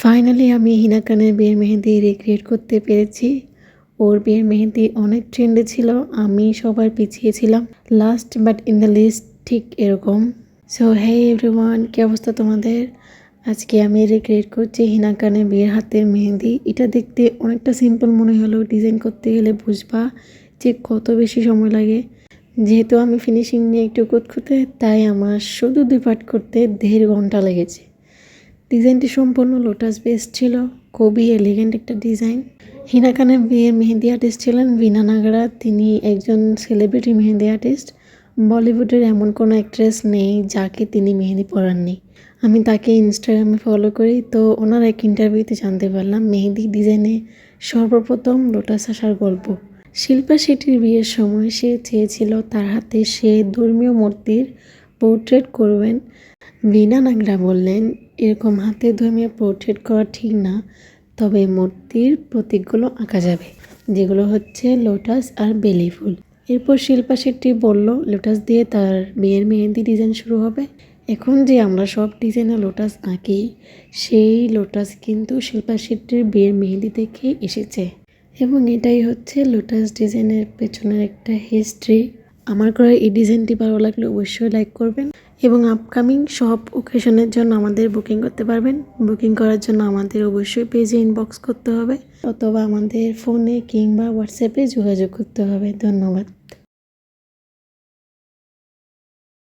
Finally আমি হিনা খানের বিয়ের মেহেদি রিক্রিয়েট করতে পেরেছি। ওর বিয়ের মেহেদি অনেক ট্রেন্ডে ছিল, আমি সবার পিছিয়ে ছিলাম। Last but in the list ঠিক এরকম। সো হে এভরিওয়ান, কী অবস্থা তোমাদের? আজকে আমি রিক্রিয়েট করছি হিনা খানের বিয়ের হাতের মেহেদি। এটা দেখতে অনেকটা সিম্পল মনে হলেও ডিজাইন করতে গেলে বুঝবা যে কত বেশি সময় লাগে। যেহেতু আমি ফিনিশিং নিয়ে একটু খুঁতখুঁতে, তাই আমার শুধু 2 পার্ট করতে 1.5 ঘন্টা লেগেছে। ডিজাইনটি সম্পূর্ণ লোটাস বেস ছিল, খুবই এলিগেন্ট একটা ডিজাইন। হিনা খানের বিয়ের মেহেদি আর্টিস্ট ছিলেন ভিনা নাগরা। তিনি একজন সেলিব্রিটি মেহেদি আর্টিস্ট। বলিউডের এমন কোনো অ্যাক্ট্রেস নেই যাকে তিনি মেহেদি পরাননি। আমি তাকে ইনস্টাগ্রামে ফলো করি, তো ওনার এক ইন্টারভিউতে জানতে পারলাম মেহেদি ডিজাইনে সর্বপ্রথম লোটাস আসার গল্প। শিল্পা শেট্টির বিয়ের সময় সে চেয়েছিল তার হাতে সে ধর্মীয় মূর্তির পোর্ট্রেট করবেন। ভিনা নাগরা বললেন, এরকম হাতে ধর্মীয় পোর্ট্রেট করা ঠিক না, তবে মূর্তির প্রতীকগুলো আঁকা যাবে, যেগুলো হচ্ছে লোটাস আর বেলি ফুল। এরপর শিল্পা শেট্টি বলল লোটাস দিয়ে তার বিয়ের মেহেদি ডিজাইন শুরু হবে। এখন যে আমরা সব ডিজাইনে লোটাস আঁকি, সেই লোটাস কিন্তু শিল্পা শেট্টির বিয়ের মেহেদি থেকে এসেছে, এবং এটাই হচ্ছে লোটাস ডিজাইনের পেছনের একটা হিস্ট্রি। আমার করা এই ডিজাইনটি ভালো লাগলে অবশ্যই লাইক করবেন, এবং আপকামিং সব ওকেশনের জন্য আমাদের বুকিং করতে পারবেন। বুকিং করার জন্য আমাদের অবশ্যই পেজে ইনবক্স করতে হবে, অথবা আমাদের ফোনে কিংবা হোয়াটসঅ্যাপে যোগাযোগ করতে হবে। ধন্যবাদ।